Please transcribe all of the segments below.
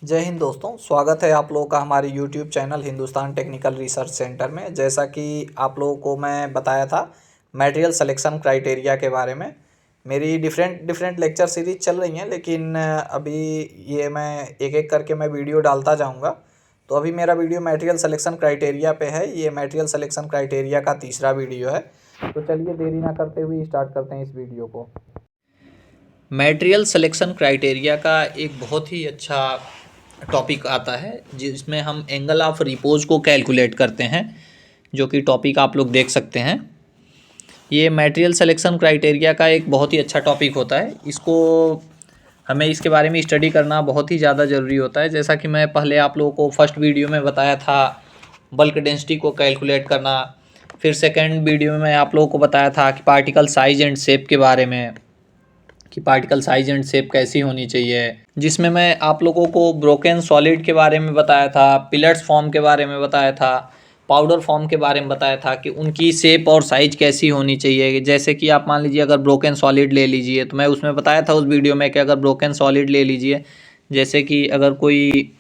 जय हिंद दोस्तों, स्वागत है आप लोगों का हमारे YouTube channel Hindustan technical research centre में। जैसा कि आप लोगों को मैं बताया था मटेरियल सिलेक्शन क्राइटेरिया के बारे में, मेरी डिफरेंट डिफरेंट लेक्चर सीरीज चल रही हैं, लेकिन अभी ये मैं एक एक करके मैं वीडियो डालता जाऊंगा। तो अभी मेरा वीडियो मटेरियल सिलेक्शन क्राइटेरिया पे है। ये मटेरियल सिलेक्शन क्राइटेरिया का तीसरा वीडियो है। तो चलिए देरी ना करते हुए स्टार्ट करते हैं इस वीडियो को। मटेरियल सिलेक्शन क्राइटेरिया का एक बहुत ही अच्छा टॉपिक आता है जिसमें हम एंगल ऑफ रिपोज को कैलकुलेट करते हैं, जो कि टॉपिक आप लोग देख सकते हैं। ये मटेरियल सिलेक्शन क्राइटेरिया का एक बहुत ही अच्छा टॉपिक होता है। इसको हमें इसके बारे में स्टडी करना बहुत ही ज़्यादा ज़रूरी होता है। जैसा कि मैं पहले आप लोगों को फर्स्ट वीडियो में बताया था बल्क डेंसिटी को कैलकुलेट करना, फिर सेकेंड वीडियो में मैं आप लोगों को बताया था कि पार्टिकल साइज एंड शेप के बारे में, कि पार्टिकल साइज एंड शेप कैसी होनी चाहिए, जिसमें मैं आप लोगों को ब्रोकन सॉलिड के बारे में बताया था, पिलर्स फॉर्म के बारे में बताया था, पाउडर फॉर्म के बारे में बताया था कि उनकी शेप और साइज कैसी होनी चाहिए। जैसे कि आप मान लीजिए अगर ब्रोकन सॉलिड ले लीजिए, तो मैं उसमें बताया था उस वीडियो में कि अगर ब्रोकन सॉलिड ले लीजिए, जैसे कि अगर कोई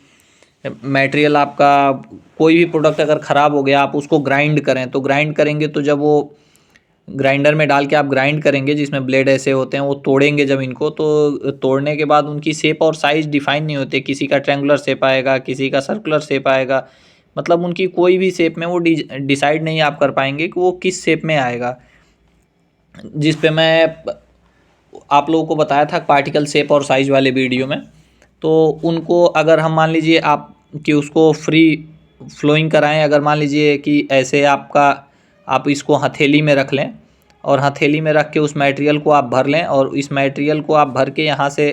मटेरियल आपका कोई भी प्रोडक्ट अगर ख़राब हो गया, आप उसको ग्राइंड करें, तो ग्राइंड करेंगे तो जब वो ग्राइंडर में डाल के आप ग्राइंड करेंगे, जिसमें ब्लेड ऐसे होते हैं, वो तोड़ेंगे जब इनको, तो तोड़ने के बाद उनकी शेप और साइज़ डिफाइन नहीं होते। किसी का ट्रायंगुलर शेप आएगा, किसी का सर्कुलर शेप आएगा, मतलब उनकी कोई भी शेप में वो डिसाइड नहीं आप कर पाएंगे कि वो किस शेप में आएगा। जिस पे मैं आप लोगों को बताया था पार्टिकल शेप और साइज़ वाले वीडियो में। तो उनको अगर हम मान लीजिए आप कि उसको फ्री फ्लोइंग कराएं, अगर मान लीजिए कि ऐसे आप इसको हथेली में रख लें और हथेली में रख के उस मटेरियल को आप भर लें, और इस मटेरियल को आप भर के यहाँ से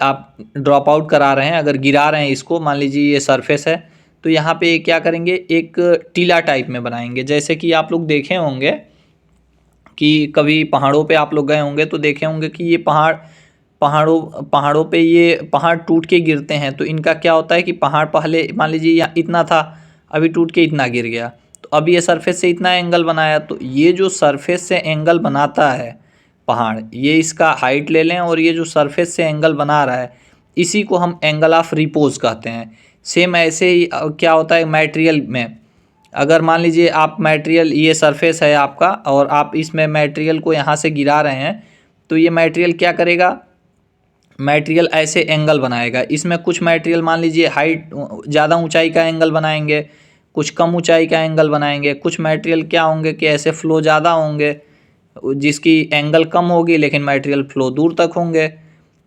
आप ड्रॉप आउट करा रहे हैं, अगर गिरा रहे हैं इसको, मान लीजिए ये सरफेस है, तो यहाँ पे क्या करेंगे, एक टीला टाइप में बनाएंगे। जैसे कि आप लोग देखे होंगे कि कभी पहाड़ों पे आप लोग गए होंगे तो देखे होंगे कि ये पहाड़ों पे ये पहाड़ टूट के गिरते हैं। तो इनका क्या होता है कि पहाड़ पहले मान लीजिए यहाँ इतना था, अभी टूट के इतना गिर गया, तो अब ये सरफेस से इतना एंगल बनाया। तो ये जो सरफेस से एंगल बनाता है पहाड़, ये इसका हाइट ले लें, और ये जो सरफेस से एंगल बना रहा है, इसी को हम एंगल ऑफ रिपोज कहते हैं। सेम ऐसे ही क्या होता है मटेरियल में, अगर मान लीजिए आप मटेरियल, ये सरफेस है आपका और आप इसमें मटेरियल को यहाँ से गिरा रहे हैं, तो ये मटेरियल क्या करेगा, मटेरियल ऐसे एंगल बनाएगा। इसमें कुछ मटेरियल मान लीजिए हाइट ज़्यादा ऊंचाई का एंगल बनाएंगे, कुछ कम ऊंचाई का एंगल बनाएंगे, कुछ मटेरियल क्या होंगे कि ऐसे फ्लो ज़्यादा होंगे, जिसकी एंगल कम होगी लेकिन मटेरियल फ्लो दूर तक होंगे।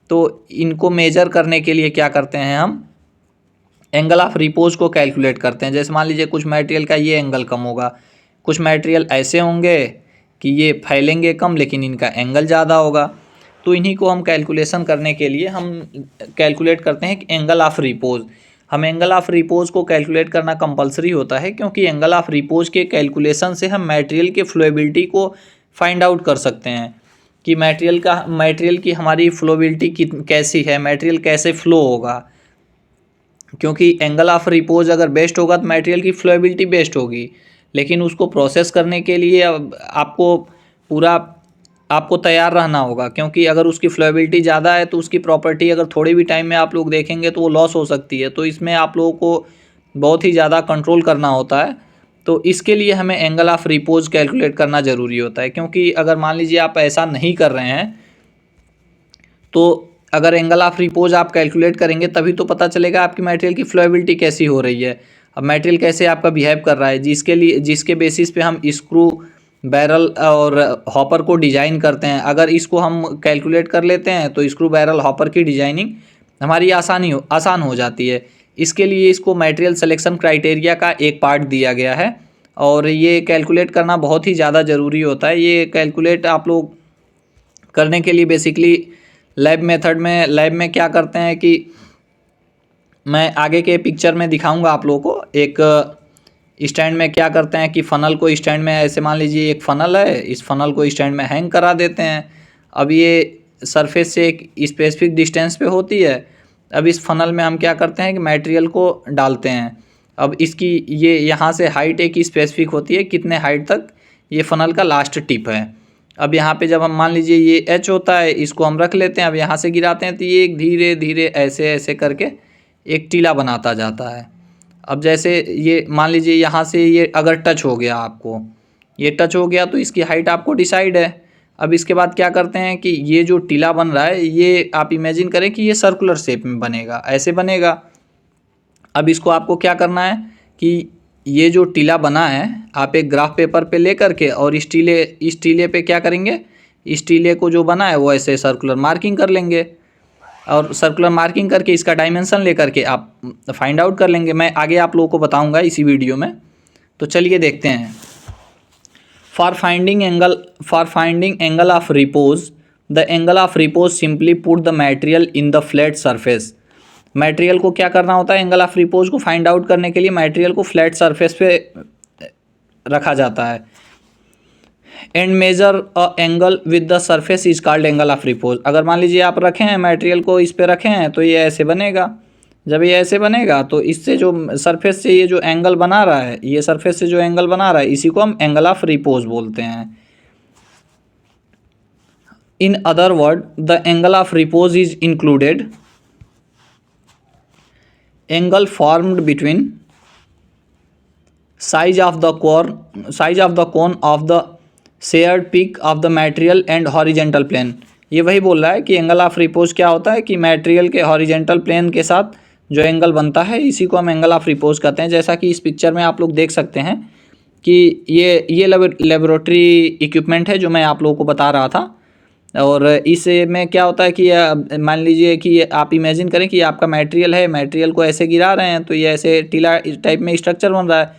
तो इनको मेजर करने के लिए क्या करते हैं, हम एंगल ऑफ रिपोज को कैलकुलेट करते हैं। जैसे मान लीजिए कुछ मटेरियल का ये एंगल कम होगा, कुछ मटेरियल ऐसे होंगे कि ये फैलेंगे कम लेकिन इनका एंगल ज़्यादा होगा। तो इन्हीं को हम कैलकुलेशन करने के लिए हम कैलकुलेट करते हैं कि एंगल ऑफ रिपोज। हम एंगल ऑफ रिपोज को कैलकुलेट करना कंपलसरी होता है, क्योंकि एंगल ऑफ रिपोज के कैलकुलेशन से हम मटेरियल के फ्लोएबिलिटी को फाइंड आउट कर सकते हैं कि मटेरियल की हमारी फ्लोबिलिटी कैसी है, मटेरियल कैसे फ्लो होगा। क्योंकि एंगल ऑफ रिपोज अगर बेस्ट होगा तो मटेरियल की फ्लोएबिलिटी बेस्ट होगी, लेकिन उसको प्रोसेस करने के लिए अब आपको तैयार रहना होगा। क्योंकि अगर उसकी फ्लोएबिलिटी ज़्यादा है तो उसकी प्रॉपर्टी अगर थोड़े भी टाइम में आप लोग देखेंगे तो वो लॉस हो सकती है। तो इसमें आप लोगों को बहुत ही ज़्यादा कंट्रोल करना होता है। तो इसके लिए हमें एंगल ऑफ रिपोज कैलकुलेट करना ज़रूरी होता है, क्योंकि अगर मान लीजिए आप ऐसा नहीं कर रहे हैं, तो अगर एंगल ऑफ रिपोज आप कैलकुलेट करेंगे तभी तो पता चलेगा आपकी मटेरियल की फ्लोएबिलिटी कैसी हो रही है, अब मटेरियल कैसे आपका बिहेव कर रहा है, जिसके बेसिस पे हम स्क्रू, बैरल और हॉपर को डिज़ाइन करते हैं। अगर इसको हम कैलकुलेट कर लेते हैं तो स्क्रू, बैरल, हॉपर की डिजाइनिंग हमारी आसान हो जाती है। इसके लिए इसको मटेरियल सिलेक्शन क्राइटेरिया का एक पार्ट दिया गया है, और ये कैलकुलेट करना बहुत ही ज़्यादा ज़रूरी होता है। ये कैलकुलेट आप लोग करने के लिए बेसिकली लैब में क्या करते हैं कि मैं आगे के पिक्चर में दिखाऊंगा आप लोगों को। एक स्टैंड में क्या करते हैं कि फ़नल को स्टैंड में, ऐसे मान लीजिए एक फ़नल है, इस फ़नल को स्टैंड में हैंग करा देते हैं। अब ये सरफेस से एक स्पेसिफिक डिस्टेंस पे होती है। अब इस फ़नल में हम क्या करते हैं कि मटेरियल को डालते हैं। अब इसकी ये यहाँ से हाइट एक स्पेसिफिक होती है, कितने हाइट तक ये फ़नल का लास्ट टिप है। अब यहाँ पे जब हम मान लीजिए ये एच होता है, इसको हम रख लेते हैं। अब यहाँ से गिराते हैं तो ये धीरे धीरे ऐसे ऐसे करके एक टीला बनाता जाता है। अब जैसे ये मान लीजिए यहाँ से ये अगर टच हो गया, आपको ये टच हो गया तो इसकी हाइट आपको डिसाइड है। अब इसके बाद क्या करते हैं कि ये जो टीला बन रहा है ये आप इमेजिन करें कि ये सर्कुलर शेप में बनेगा, ऐसे बनेगा। अब इसको आपको क्या करना है कि ये जो टीला बना है आप एक ग्राफ पेपर पे लेकर के और इस टीले पे क्या करेंगे, इस टीले को जो बना है वो ऐसे सर्कुलर मार्किंग कर लेंगे और सर्कुलर मार्किंग करके इसका डायमेंशन लेकर के आप फाइंड आउट कर लेंगे। मैं आगे आप लोगों को बताऊंगा इसी वीडियो में। तो चलिए देखते हैं। For finding angle of repose, the angle of repose simply put the material in the flat surface. Material को क्या करना होता है, एंगल ऑफ रिपोज को फाइंड आउट करने के लिए मटेरियल को फ्लैट सरफेस पे रखा जाता है। And measure a angle with the surface is called angle of repose. अगर मान लीजिए आप रखे हैं मटेरियल को, इस पे रखे हैं तो ये ऐसे बनेगा। जब ये ऐसे बनेगा तो इससे जो सरफेस से ये जो एंगल बना रहा है, ये सरफेस से जो एंगल बना रहा है इसी को हम एंगल ऑफ रिपोज बोलते हैं। In other word the angle of repose is included angle formed between size of the cone of the shared peak of the material and horizontal plane. ये वही बोल रहा है कि एंगल ऑफ रिपोज क्या होता है कि मटेरियल के हॉरिजेंटल प्लेन के साथ जो एंगल बनता है इसी को हम एंगल ऑफ रिपोज कहते हैं। जैसा कि इस पिक्चर में आप लोग देख सकते हैं कि ये लेबोरेटरी इक्विपमेंट है जो मैं आप लोगों को बता रहा था। और इसमें क्या होता है कि मान लीजिए कि आप इमेजिन करें कि आपका मटेरियल है, मटेरियल को ऐसे गिरा रहे हैं तो ये ऐसे टीला टाइप में स्ट्रक्चर बन रहा है।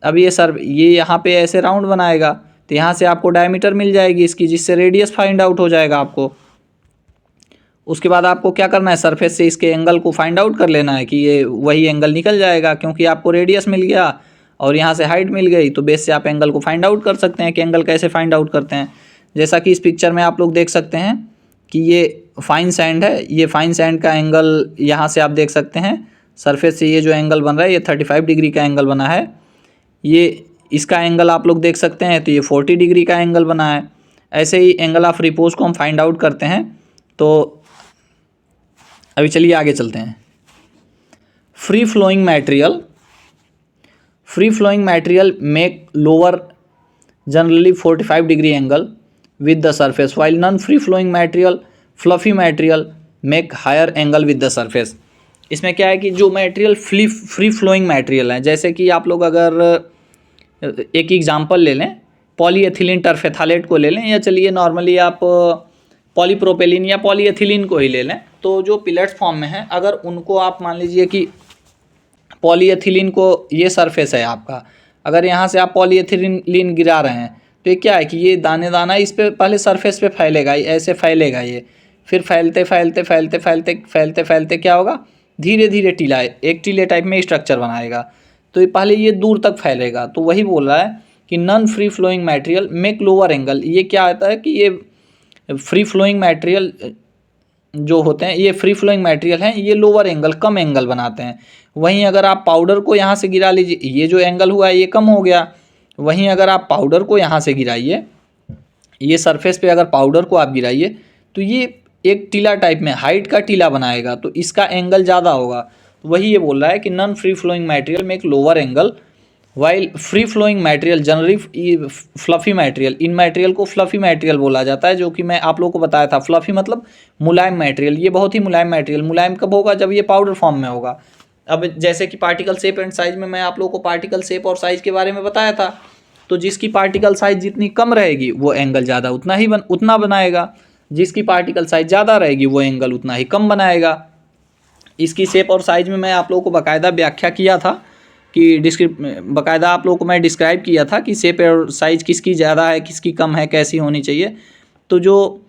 अब ये यहाँ पे ऐसे राउंड बनाएगा तो यहाँ से आपको डायमीटर मिल जाएगी इसकी, जिससे रेडियस फाइंड आउट हो जाएगा आपको। उसके बाद आपको क्या करना है, सरफेस से इसके एंगल को फाइंड आउट कर लेना है कि ये वही एंगल निकल जाएगा, क्योंकि आपको रेडियस मिल गया और यहाँ से हाइट मिल गई तो बेस से आप एंगल को फाइंड आउट कर सकते हैं कि एंगल कैसे फाइंड आउट करते हैं। जैसा कि इस पिक्चर में आप लोग देख सकते हैं कि ये फाइन सैंड है, ये फाइन सैंड का एंगल यहाँ से आप देख सकते हैं। सरफेस से ये जो एंगल बन रहा है ये 35 डिग्री का एंगल बना है। ये इसका एंगल आप लोग देख सकते हैं तो ये 40 डिग्री का एंगल बना है। ऐसे ही एंगल ऑफ रिपोज को हम फाइंड आउट करते हैं। तो अभी चलिए आगे चलते हैं। Free flowing material make lower generally 45 degree angle with the surface, while non free flowing material fluffy material make higher angle with the surface. इसमें क्या है कि जो मटेरियल फ्री फ्लोइंग मटेरियल है, जैसे कि आप लोग अगर एक एग्जांपल ले लें, पॉलीएथिलीन टरफेथालेट को ले लें, या चलिए नॉर्मली आप पॉलीप्रोपेलिन या पॉलीएथिलीन को ही ले लें। तो जो पिलेट्स फॉर्म में है, अगर उनको आप मान लीजिए कि पॉलीएथिलीन को, ये सरफेस है आपका, अगर यहाँ से आप पॉलीएथिलीन गिरा रहे हैं तो ये क्या है कि ये दाने दाना इस पे पहले सरफेस पे फैलेगा, ऐसे फैलेगा ये, फिर फैलते फैलते फैलते फैलते फैलते फैलते क्या होगा, धीरे धीरे टीला एक टीले टाइप में स्ट्रक्चर बनाएगा। तो ये पहले ये दूर तक फैलेगा। तो वही बोल रहा है कि non free flowing material make lower angle. ये क्या होता है कि ये फ्री फ्लोइंग मटेरियल जो होते हैं, ये फ्री फ्लोइंग मटेरियल हैं, ये लोअर एंगल, कम एंगल बनाते हैं। वहीं अगर आप पाउडर को यहाँ से गिरा लीजिए, ये जो एंगल हुआ है ये कम हो गया। वहीं अगर आप पाउडर को यहाँ से गिराइए, ये सरफेस पे अगर पाउडर को आप गिराइए तो ये एक टीला टाइप में हाइट का टीला बनाएगा, तो इसका एंगल ज़्यादा होगा। तो वही ये बोल रहा है कि नॉन फ्री फ्लोइंग मटेरियल में एक lower angle, while free flowing material generally fluffy material, इन मटेरियल को फ्लफी मटेरियल बोला जाता है, जो कि मैं आप लोगों को बताया था। फ्लफी मतलब मुलायम मटेरियल, ये बहुत ही मुलायम मटेरियल। मुलायम कब होगा, जब ये पाउडर फॉर्म में होगा। अब जैसे कि पार्टिकल शेप एंड साइज में मैं आप लोगों को पार्टिकल शेप और साइज के बारे में बताया था, तो जिसकी पार्टिकल साइज जितनी कम रहेगी वो एंगल ज़्यादा उतना बनाएगा, जिसकी पार्टिकल साइज ज़्यादा रहेगी वो एंगल उतना ही कम बनाएगा। इसकी शेप और साइज में मैं आप लोगों को बाकायदा व्याख्या किया था कि बाकायदा आप लोगों को मैं डिस्क्राइब किया था कि शेप और साइज किसकी ज़्यादा है किसकी कम है, कैसी होनी चाहिए। तो जो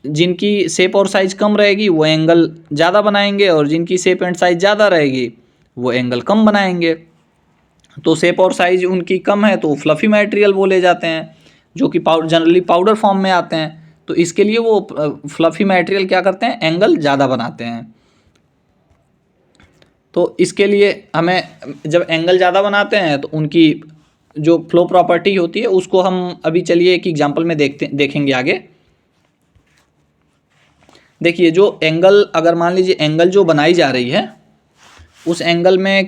जिनकी शेप और साइज कम रहेगी वो एंगल ज़्यादा बनाएंगे, और जिनकी शेप एंड साइज ज़्यादा रहेगी वो एंगल कम बनाएंगे। तो शेप और साइज उनकी कम है तो फ्लफी मटेरियल बोले जाते हैं, जो कि जनरली पाउडर फॉर्म में आते हैं। तो इसके लिए वो फ्लफी मटेरियल क्या करते हैं, एंगल ज़्यादा बनाते हैं। तो इसके लिए हमें जब एंगल ज़्यादा बनाते हैं तो उनकी जो फ्लो प्रॉपर्टी होती है उसको हम अभी चलिए एक एग्जांपल में देखेंगे आगे। देखिए जो एंगल, अगर मान लीजिए एंगल जो बनाई जा रही है, उस एंगल में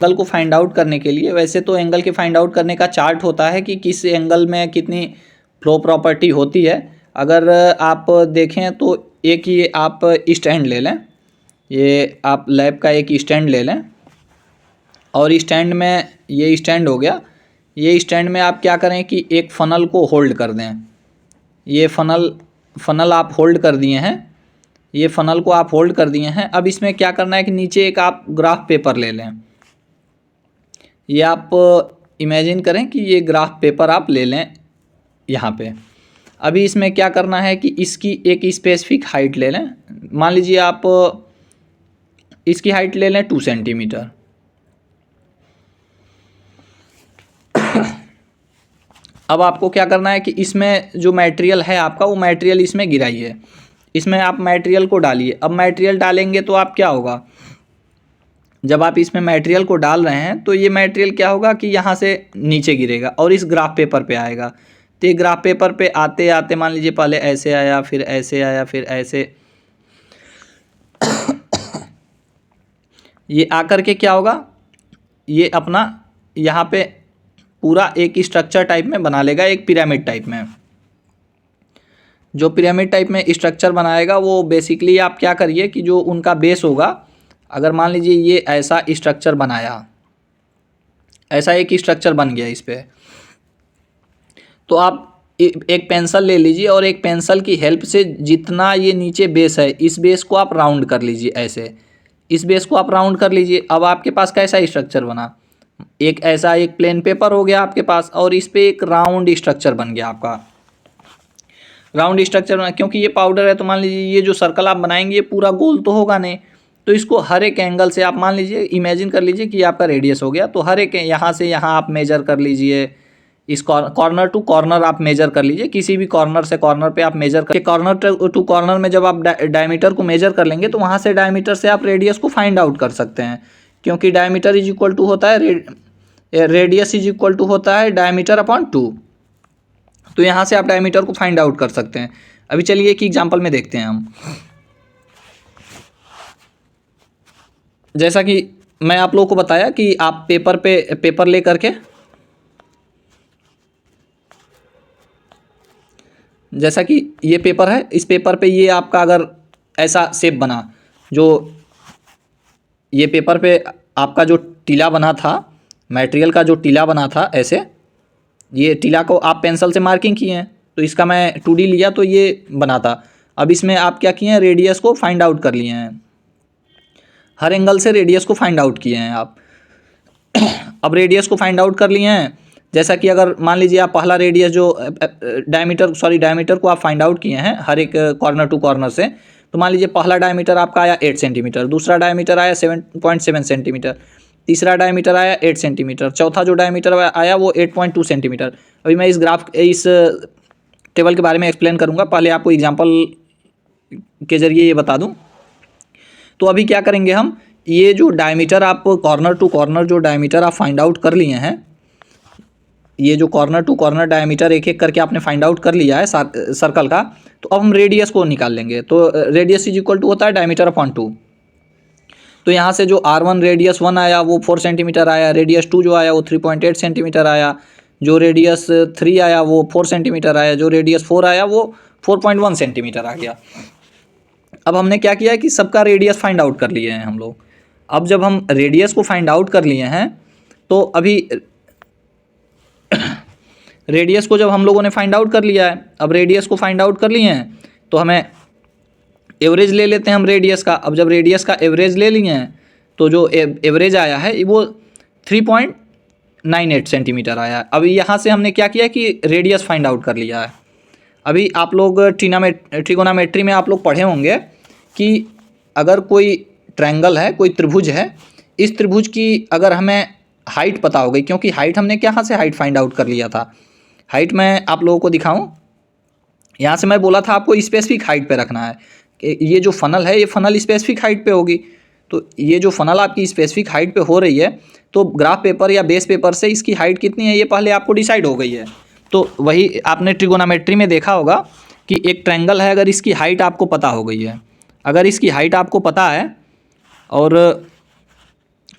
एंगल को फाइंड आउट करने के लिए, वैसे तो एंगल के फाइंड आउट करने का चार्ट होता है कि किस एंगल में कितनी फ्लो प्रॉपर्टी होती है। अगर आप देखें तो एक ये आप स्टैंड ले लें, ये आप लैब का एक स्टैंड ले लें और स्टैंड में, ये स्टैंड हो गया, ये स्टैंड में आप क्या करें कि एक फ़नल को होल्ड कर दें। ये फ़नल आप होल्ड कर दिए हैं, ये फ़नल को आप होल्ड कर दिए हैं। अब इसमें क्या करना है कि नीचे एक आप ग्राफ पेपर ले लें। ये आप इमेजिन करें कि ये ग्राफ पेपर आप ले लें यहाँ पे। अभी इसमें क्या करना है कि इसकी एक स्पेसिफिक हाइट ले लें। मान लीजिए आप इसकी हाइट ले लें 2 सेंटीमीटर। अब आपको क्या करना है कि इसमें जो मटेरियल है आपका, वो मटेरियल इसमें गिराइए। इसमें आप मटेरियल को डालिए। अब मटेरियल डालेंगे तो आप क्या होगा, जब आप इसमें मटेरियल को डाल रहे हैं तो ये मटेरियल क्या होगा कि यहाँ से नीचे गिरेगा और इस ग्राफ पेपर पे आएगा। तो ये ग्राफ पेपर पे आते आते मान लीजिए पहले ऐसे आया, फिर ऐसे आया, फिर ऐसे ये आकर के क्या होगा, ये अपना यहाँ पे पूरा एक स्ट्रक्चर टाइप में बना लेगा, एक पिरामिड टाइप में। जो पिरामिड टाइप में स्ट्रक्चर बनाएगा वो बेसिकली आप क्या करिए कि जो उनका बेस होगा, अगर मान लीजिए ये ऐसा स्ट्रक्चर बनाया, ऐसा एक स्ट्रक्चर बन गया इस पर, तो आप एक पेंसिल ले लीजिए और एक पेंसिल की हेल्प से जितना ये नीचे बेस है, इस बेस को आप राउंड कर लीजिए। ऐसे इस बेस को आप राउंड कर लीजिए। अब आपके पास कैसा स्ट्रक्चर बना, एक ऐसा एक प्लेन पेपर हो गया आपके पास और इस पे एक राउंड स्ट्रक्चर बन गया आपका। राउंड स्ट्रक्चर बना, क्योंकि ये पाउडर है तो मान लीजिए ये जो सर्कल आप बनाएंगे ये पूरा गोल तो होगा नहीं, तो इसको हर एक एंगल से आप मान लीजिए, इमेजिन कर लीजिए कि आपका रेडियस हो गया, तो हर एक यहाँ से यहाँ आप मेजर कर लीजिए। इस कॉर्नर टू कॉर्नर आप मेजर कर लीजिए, किसी भी कॉर्नर से कॉर्नर पे आप मेजर कर, कॉर्नर टू कॉर्नर में जब आप डायमीटर को मेजर कर लेंगे तो वहाँ से डायमीटर से आप रेडियस को फाइंड आउट कर सकते हैं, क्योंकि डायमीटर इज इक्वल टू होता है रेडियस इज इक्वल टू होता है डायमीटर अपॉन 2। तो यहाँ से आप डायमीटर को फाइंड आउट कर सकते हैं। अभी चलिए एक एग्जांपल में देखते हैं हम। जैसा कि मैं आप लोगों को बताया कि आप पेपर ले करके, जैसा कि ये पेपर है, इस पेपर पे ये आपका अगर ऐसा शेप बना, जो ये पेपर पे आपका जो टीला बना था, मटेरियल का जो टीला बना था, ऐसे ये टीला को आप पेंसिल से मार्किंग किए हैं, तो इसका मैं 2D लिया तो ये बना था। अब इसमें आप क्या किए हैं, रेडियस को फाइंड आउट कर लिए हैं, हर एंगल से रेडियस को फाइंड आउट किए हैं आप। अब रेडियस को फाइंड आउट कर लिए हैं, जैसा कि अगर मान लीजिए आप पहला रेडियस जो डायमीटर को आप फाइंड आउट किए हैं हर एक कॉर्नर टू कॉर्नर से, तो मान लीजिए पहला डायमीटर आपका आया 8 सेंटीमीटर, दूसरा डायमीटर आया 7.7 सेंटीमीटर, तीसरा डायमीटर आया 8 सेंटीमीटर, चौथा जो डायमीटर आया वो 8.2 सेंटीमीटर। अभी मैं इस टेबल के बारे में एक्सप्लेन करूँगा, पहले आपको एग्जाम्पल के ज़रिए ये बता दूँ। तो अभी क्या करेंगे हम, ये जो डायमीटर आप कॉर्नर टू कॉर्नर जो डायमीटर आप फाइंड आउट कर लिए हैं, ये जो कॉर्नर टू कॉर्नर डायमीटर एक एक करके आपने फाइंड आउट कर लिया है सर्कल का, तो अब हम रेडियस को निकाल लेंगे। तो रेडियस इज इक्वल टू होता है डायमीटर अपॉन 2। तो यहाँ से जो R1 रेडियस 1 आया वो 4 सेंटीमीटर आया, रेडियस 2 जो आया वो 3.8 सेंटीमीटर आया, जो रेडियस 3 आया वो 4 सेंटीमीटर आया, जो रेडियस 4 आया वो 4.1 सेंटीमीटर आ गया। अब हमने क्या किया है कि सबका रेडियस फाइंड आउट कर लिए हैं हम लोग। अब जब हम रेडियस को फाइंड आउट कर लिए हैं तो अभी रेडियस को जब हम लोगों ने फाइंड आउट कर लिया है, अब रेडियस को फाइंड आउट कर लिए हैं तो हमें एवरेज ले लेते हैं हम रेडियस का। अब जब रेडियस का एवरेज ले लिए हैं तो जो एवरेज आया है वो 3.98 सेंटीमीटर आया। अभी यहाँ से हमने क्या किया कि रेडियस फाइंड आउट कर लिया है। अभी आप लोग ट्रिगोनोमेट्री में आप लोग पढ़े होंगे कि अगर कोई ट्रायंगल है, कोई त्रिभुज है, इस त्रिभुज की अगर हमें हाइट पता हो गई, क्योंकि हाइट हमने कहाँ से हाइट फाइंड आउट कर लिया था। हाइट मैं आप लोगों को दिखाऊं, यहाँ से मैं बोला था आपको स्पेसिफिक हाइट पे रखना है। ये जो फ़नल है ये फ़नल स्पेसिफिक हाइट पे होगी, तो ये जो फ़नल आपकी स्पेसिफिक हाइट पे हो रही है तो ग्राफ पेपर या बेस पेपर से इसकी हाइट कितनी है ये पहले आपको डिसाइड हो गई है। तो वही आपने ट्रिगोनोमेट्री में देखा होगा कि एक ट्रायंगल है, अगर इसकी हाइट आपको पता हो गई है, अगर इसकी हाइट आपको पता है और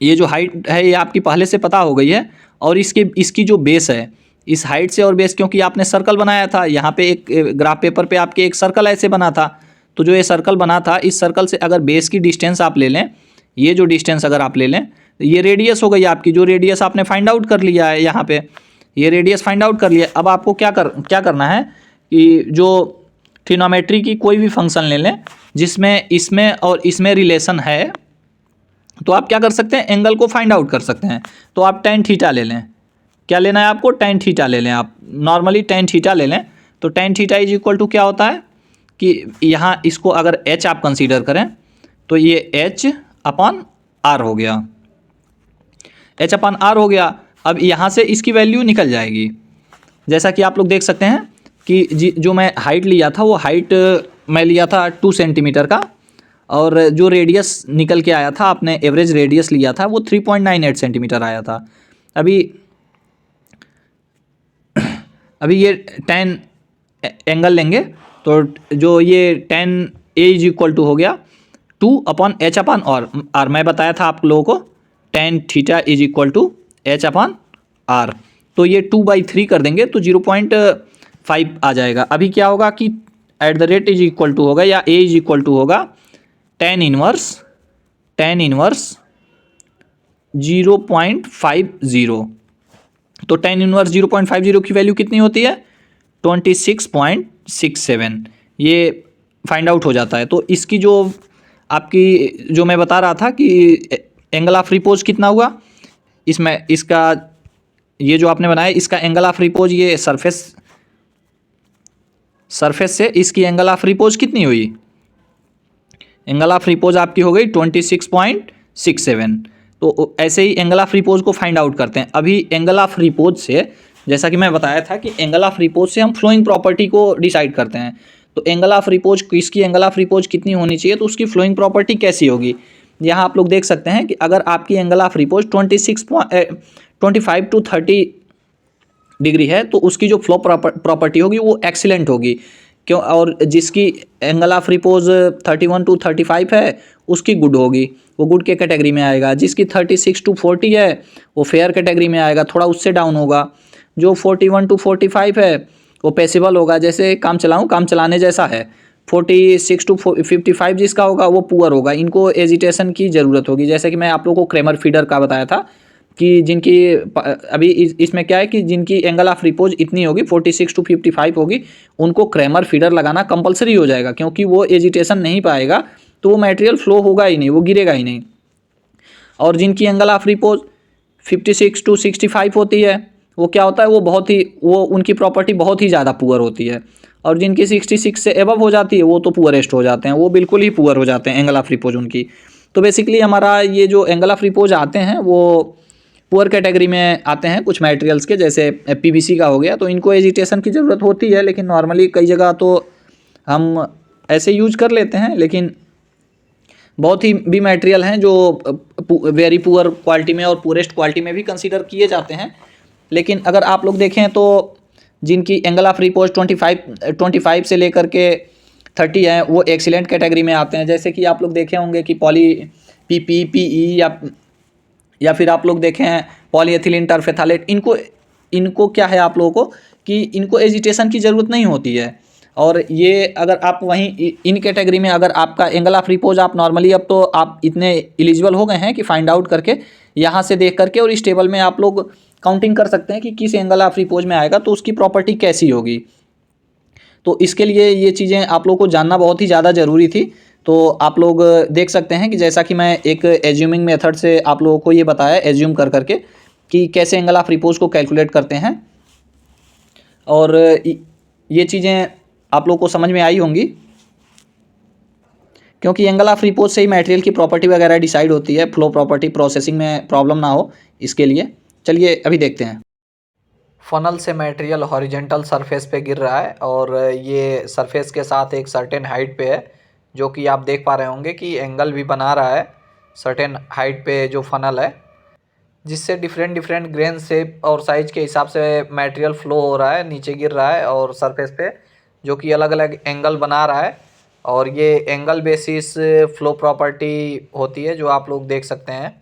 ये जो हाइट है ये आपकी पहले से पता हो गई है। और इसकी जो बेस है, इस हाइट से और बेस, क्योंकि आपने सर्कल बनाया था यहाँ पे, एक ग्राफ पेपर पे आपके एक सर्कल ऐसे बना था, तो जो ये सर्कल बना था, इस सर्कल से अगर बेस की डिस्टेंस आप ले लें, ये जो डिस्टेंस अगर आप ले लें, ये रेडियस हो गई आपकी। जो रेडियस आपने फाइंड आउट कर लिया है यहाँ पे, ये रेडियस फाइंड आउट कर लिया। अब आपको क्या करना है कि जो ट्रिग्नोमेट्री की कोई भी फंक्शन ले लें जिसमें इसमें और इसमें रिलेशन है, तो आप क्या कर सकते हैं, एंगल को फाइंड आउट कर सकते हैं। तो आप tan थीटा ले लें। क्या लेना है आपको, tan थीटा ले लें। आप नॉर्मली tan थीटा ले लें। तो tan theta is equal to क्या होता है कि यहाँ इसको अगर h आप कंसीडर करें तो ये h अपॉन r हो गया, h अपॉन r हो गया। अब यहाँ से इसकी वैल्यू निकल जाएगी। जैसा कि आप लोग देख सकते हैं कि जो मैं हाइट लिया था वो हाइट मैं लिया था 2 सेंटीमीटर का, और जो रेडियस निकल के आया था, आपने एवरेज रेडियस लिया था वो 3.98 सेंटीमीटर आया था। अभी ये tan एंगल लेंगे तो जो ये tan a is equal to हो गया 2 अपॉन h अपॉन r। मैं बताया था आप लोगों को tan theta is equal to h upon r। तो ये 2/3 कर देंगे तो 0.5 आ जाएगा। अभी क्या होगा कि at the rate is equal to होगा, या a इज इक्वल टू होगा tan इनवर्स 0.50। तो tan इनवर्स 0.50 की वैल्यू कितनी होती है, 26.67। ये फाइंड आउट हो जाता है। तो इसकी जो आपकी जो मैं बता रहा था कि एंगल ऑफ रिपोज कितना हुआ, इसमें इसका ये जो आपने बनाया इसका एंगल ऑफ रिपोज, ये सरफेस से इसकी एंगल ऑफ रिपोज कितनी हुई, एंगल ऑफ रिपोज आपकी हो गई 26.67। तो ऐसे ही एंगल ऑफ रिपोज को फाइंड आउट करते हैं। अभी एंगल ऑफ रिपोज से, जैसा कि मैं बताया था कि एंगल ऑफ रिपोज से हम फ्लोइंग प्रॉपर्टी को डिसाइड करते हैं। तो एंगल ऑफ रिपोज, इसकी एंगल ऑफ रिपोज कितनी होनी चाहिए, तो उसकी फ्लोइंग प्रॉपर्टी कैसी होगी। यहाँ आप लोग देख सकते हैं कि अगर आपकी angle of repose 25 to 30 degree है तो उसकी जो फ्लो प्रॉपर्टी होगी वो एक्सीलेंट होगी, क्यों। और जिसकी एंगल ऑफ रिपोज 31 to 35 है उसकी गुड होगी, वो गुड के कैटेगरी में आएगा। जिसकी 36 to 40 है वो फेयर कैटेगरी में आएगा, थोड़ा उससे डाउन होगा। जो 41 to 45 है वो पैसिबल होगा, जैसे काम चलाने जैसा है। 46 to 55 जिसका होगा वो पुअर होगा, इनको एजिटेशन की ज़रूरत होगी। जैसे कि मैं आप लोगों को क्रेमर फीडर का बताया था कि जिनकी अभी इसमें क्या है कि जिनकी एंगल ऑफ रिपोज इतनी होगी 46 to 55 होगी, उनको क्रेमर फीडर लगाना कंपलसरी हो जाएगा, क्योंकि वो एजिटेशन नहीं पाएगा तो वो मटेरियल फ्लो होगा ही नहीं, वो गिरेगा ही नहीं। और जिनकी एंगल ऑफ रिपोज 56 to 65 होती है वो क्या होता है, वो उनकी प्रॉपर्टी बहुत ही ज़्यादा पुअर होती है। और जिनकी 66 से एबव हो जाती है वो तो पुअरेस्ट हो जाते हैं, वो बिल्कुल ही पुअर हो जाते हैं एंगल ऑफ रिपोज उनकी। तो बेसिकली हमारा ये जो एंगल ऑफ रिपोज आते हैं वो पुअर कैटेगरी में आते हैं कुछ मटेरियल्स के, जैसे पीवीसी का हो गया। तो इनको एजिटेशन की ज़रूरत होती है, लेकिन नॉर्मली कई जगह तो हम ऐसे यूज कर लेते हैं। लेकिन बहुत ही भी मटेरियल हैं जो वेरी पुअर क्वालिटी में और पुअरेस्ट क्वालिटी में भी कंसीडर किए जाते हैं। लेकिन अगर आप लोग देखें तो जिनकी एंगल ऑफ रिपोज 25 से लेकर के 30 है वो एक्सीलेंट कैटेगरी में आते हैं। जैसे कि आप लोग देखे होंगे कि पीई या फिर आप लोग देखें हैं पॉलीएथिलीन टरफेथालेट, इनको क्या है आप लोगों को कि इनको एजिटेशन की ज़रूरत नहीं होती है। और ये अगर आप वहीं इन कैटेगरी में अगर आपका एंगल ऑफ रिपोज आप नॉर्मली, अब तो आप इतने एलिजिबल हो गए हैं कि फाइंड आउट करके यहाँ से देख करके और इस टेबल में आप लोग काउंटिंग कर सकते हैं कि किस एंगल ऑफ रिपोज में आएगा तो उसकी प्रॉपर्टी कैसी होगी। तो इसके लिए ये चीज़ें आप लोग को जानना बहुत ही ज़्यादा ज़रूरी थी। तो आप लोग देख सकते हैं कि जैसा कि मैं एक एज्यूमिंग मेथड से आप लोगों को ये बताया, एज्यूम कर करके कि कैसे एंगल ऑफ रिपोज को कैलकुलेट करते हैं। और ये चीज़ें आप लोग को समझ में आई होंगी, क्योंकि एंगल ऑफ रिपोज से ही मटेरियल की प्रॉपर्टी वगैरह डिसाइड होती है, फ्लो प्रॉपर्टी प्रोसेसिंग में प्रॉब्लम ना हो इसके लिए। चलिए अभी देखते हैं। फनल से मटेरियल हॉरिजेंटल सरफेस पे गिर रहा है और ये सरफेस के साथ एक सर्टेन हाइट पे है, जो कि आप देख पा रहे होंगे कि एंगल भी बना रहा है सर्टेन हाइट पे जो फनल है, जिससे डिफरेंट ग्रेन शेप और साइज के हिसाब से मटेरियल फ्लो हो रहा है, नीचे गिर रहा है और सरफेस पे, जो कि अलग अलग एंगल बना रहा है। और ये एंगल बेसिस फ्लो प्रॉपर्टी होती है जो आप लोग देख सकते हैं।